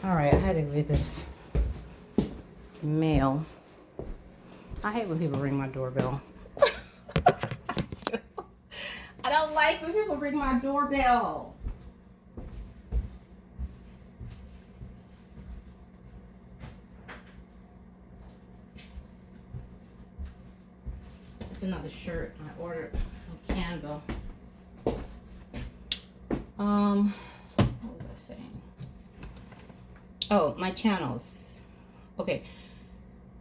Alright, I had to read this mail. I hate when people ring my doorbell. I don't like when people ring my doorbell. It's another shirt I ordered from Canva. What was I saying? Oh, my channels. Okay.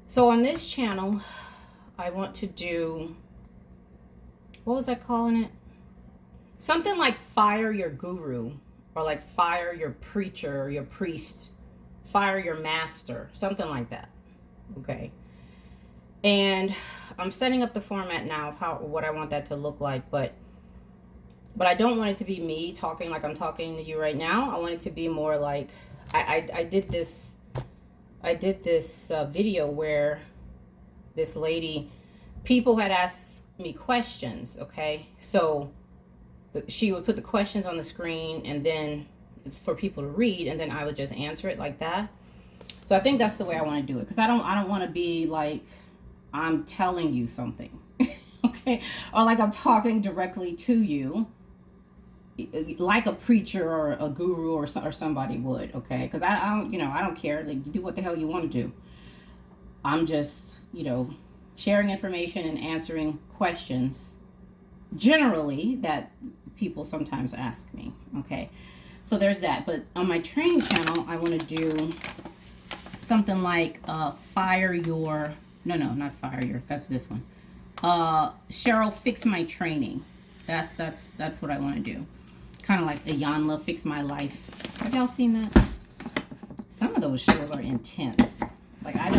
So on this channel, I want to do, what was I calling it? Something like fire your guru, or like fire your preacher, your priest, fire your master, something like that. Okay. And I'm setting up the format now of what I want that to look like, but I don't want it to be me talking like I'm talking to you right now. I want it to be more like, I did this video where this lady, people had asked me questions, okay? So she would put the questions on the screen, and then it's for people to read, and then I would just answer it like that. So I think that's the way I want to do it, because I don't want to be like I'm telling you something, okay? Or like I'm talking directly to you, like a preacher or a guru or somebody would, okay? Because I don't care. Like, you do what the hell you want to do. I'm just, sharing information and answering questions generally that people sometimes ask me, okay? So there's that. But on my training channel, I want to do something like fire your, no, not fire your, that's this one. Cheryl, fix my training. That's what I want to do. Kind of like a Yanla, fix my life. Have y'all seen that? Some of those shows are intense. Like, I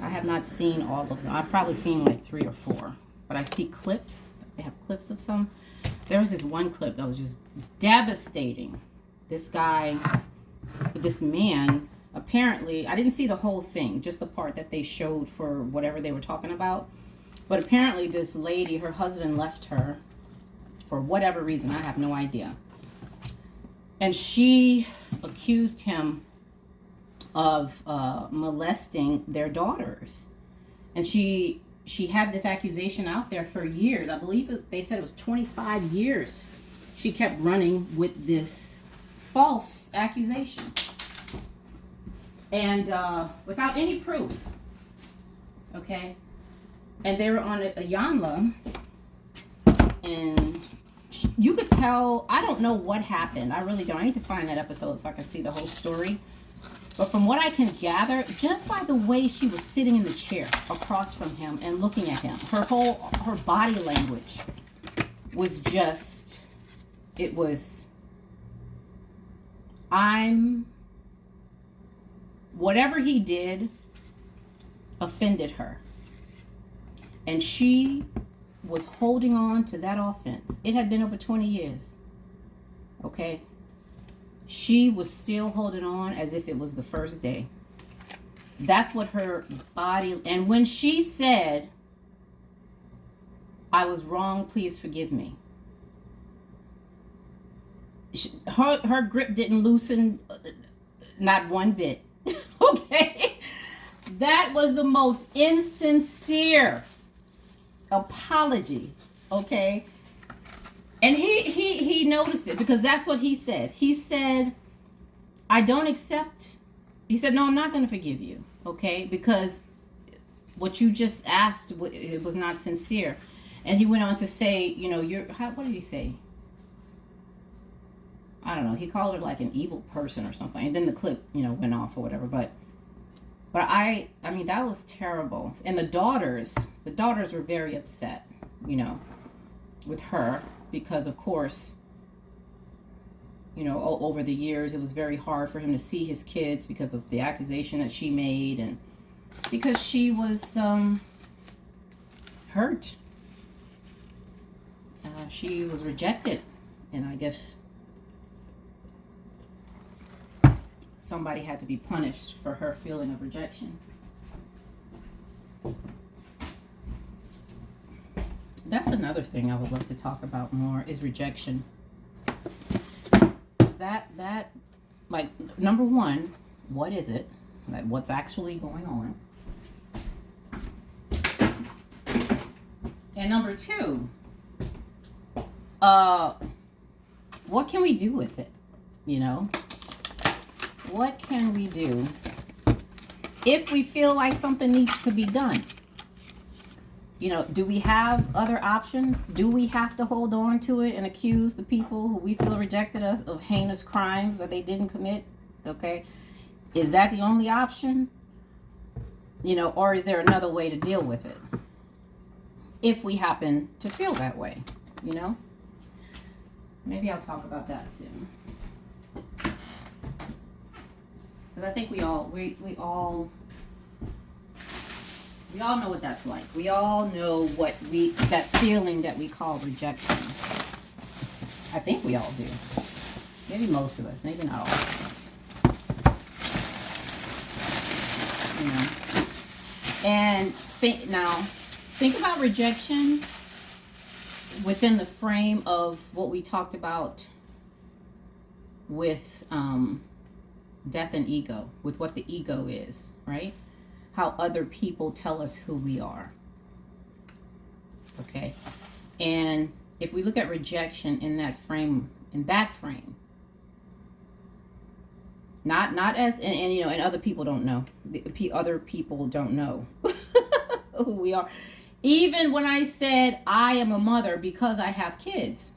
have not seen all of them. I've probably seen like 3 or 4, but I see clips. They have clips of some. There was this one clip that was just devastating. This guy, this man, apparently, I didn't see the whole thing, just the part that they showed for whatever they were talking about. But apparently this lady, her husband left her for whatever reason. I have no idea. And she accused him of molesting their daughters. And she had this accusation out there for years. I believe they said it was 25 years. She kept running with this false accusation. And without any proof. Okay? And they were on a Yanla. And you could tell, I don't know what happened. I really don't. I need to find that episode so I can see the whole story. But from what I can gather, just by the way she was sitting in the chair across from him and looking at him, her body language was just, it was, whatever he did offended her. And she was holding on to that offense. It had been over 20 years. Okay? She was still holding on as if it was the first day. That's what her body... And when she said, I was wrong, please forgive me, her grip didn't loosen, not one bit. Okay? That was the most insincere apology, okay? And he noticed it, because that's what he said. He said, I don't accept. He said, no, I'm not going to forgive you, okay? Because what you just asked, it was not sincere. And he went on to say, what did he say? I don't know. He called her like an evil person or something. And then the clip, went off or whatever. But I mean, that was terrible. And the daughters were very upset, with her, because of course, over the years, it was very hard for him to see his kids because of the accusation that she made, and because she was hurt. She was rejected, and I guess somebody had to be punished for her feeling of rejection. That's another thing I would love to talk about more, is rejection. That like, number one, what is it? Like, what's actually going on? And number two, what can we do with it? You know, what can we do if we feel like something needs to be done? You know, do we have other options? Do we have to hold on to it and accuse the people who we feel rejected us of heinous crimes that they didn't commit? Okay. Is that the only option? You know, or is there another way to deal with it? If we happen to feel that way, you know? Maybe I'll talk about that soon. Because I think we all know what that's like. We all know that feeling that we call rejection. I think we all do. Maybe most of us, maybe not all. You know. And think about rejection within the frame of what we talked about with death and ego, with what the ego is, right? How other people tell us who we are. Okay. And if we look at rejection in that frame, not as, and you know, and other people don't know. Other people don't know who we are. Even when I said I am a mother because I have kids,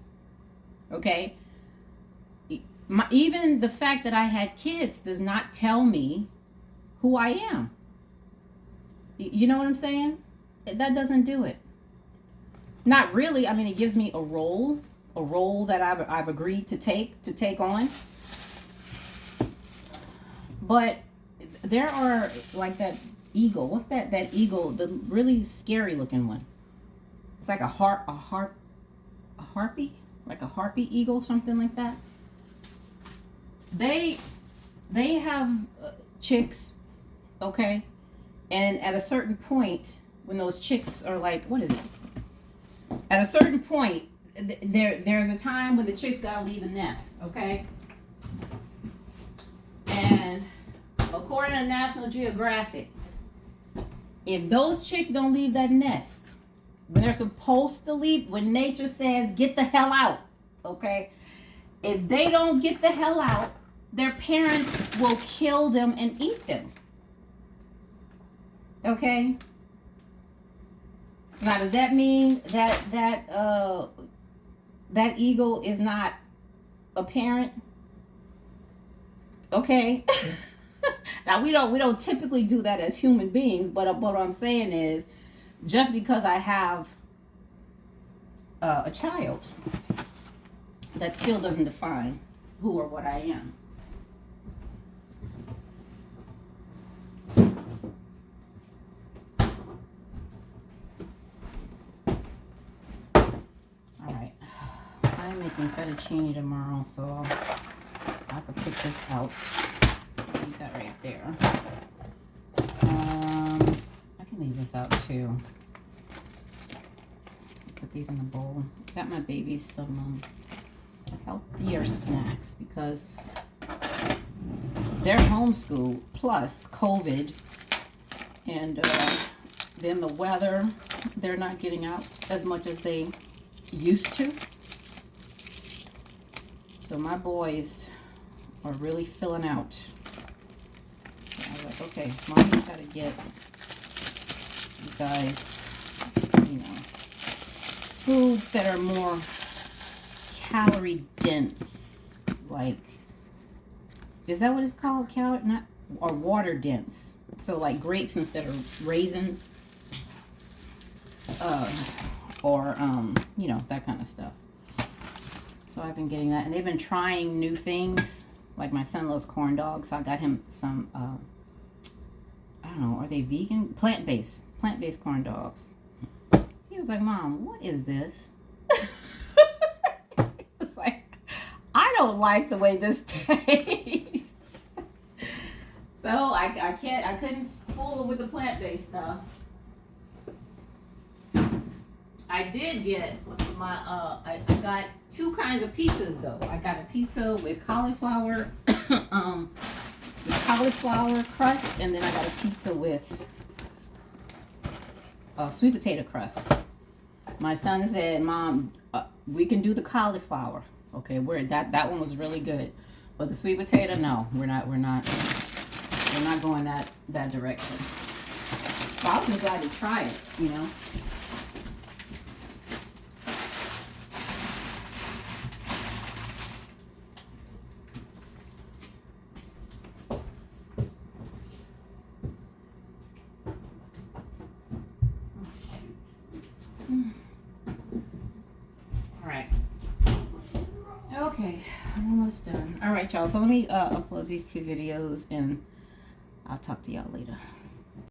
okay? Even the fact that I had kids does not tell me who I am. You know what I'm saying? That doesn't do it. Not really. I mean, it gives me a role that I've agreed to take on. But there are, like, that eagle. What's that eagle? The really scary looking one. It's like a harpy, like a harpy eagle, something like that. They have chicks, okay? And at a certain point, when those chicks are like, what is it? At a certain point, there's a time when the chicks gotta leave the nest, okay? And according to National Geographic, if those chicks don't leave that nest when they're supposed to leave, when nature says get the hell out, okay? If they don't get the hell out, their parents will kill them and eat them. Okay? Now, does that mean that eagle is not a parent? Okay. Now, we don't typically do that as human beings, but what I'm saying is, just because I have a child, that still doesn't define who or what I am. All right, I'm making fettuccine tomorrow, so I could pick this out. Leave that right there. I can leave this out too. Put these in the bowl. Got my babies some healthier snacks because they're homeschooled plus COVID, and then the weather, they're not getting out as much as they used to. So my boys are really filling out. So I was like, okay, Mommy's got to get you guys, you know, foods that are more calorie dense. Like, is that what it's called? Or water dense. So like grapes instead of raisins. Or you know, that kind of stuff. So I've been getting that, and they've been trying new things. Like my son loves corn dogs, so I got him some, I don't know, are they vegan? Plant-based corn dogs. He was like, Mom, what is this? It's like, I don't like the way this tastes. So I couldn't fool him with the plant-based stuff. I did get I got two kinds of pizzas though. I got a pizza with cauliflower the cauliflower crust, and then I got a pizza with sweet potato crust. My son said, "Mom, we can do the cauliflower. Okay, that one was really good, but the sweet potato, no, we're not going that direction." So I was just glad to try it, you know. Okay, I'm almost done. All right, y'all. So let me upload these 2 videos, and I'll talk to y'all later.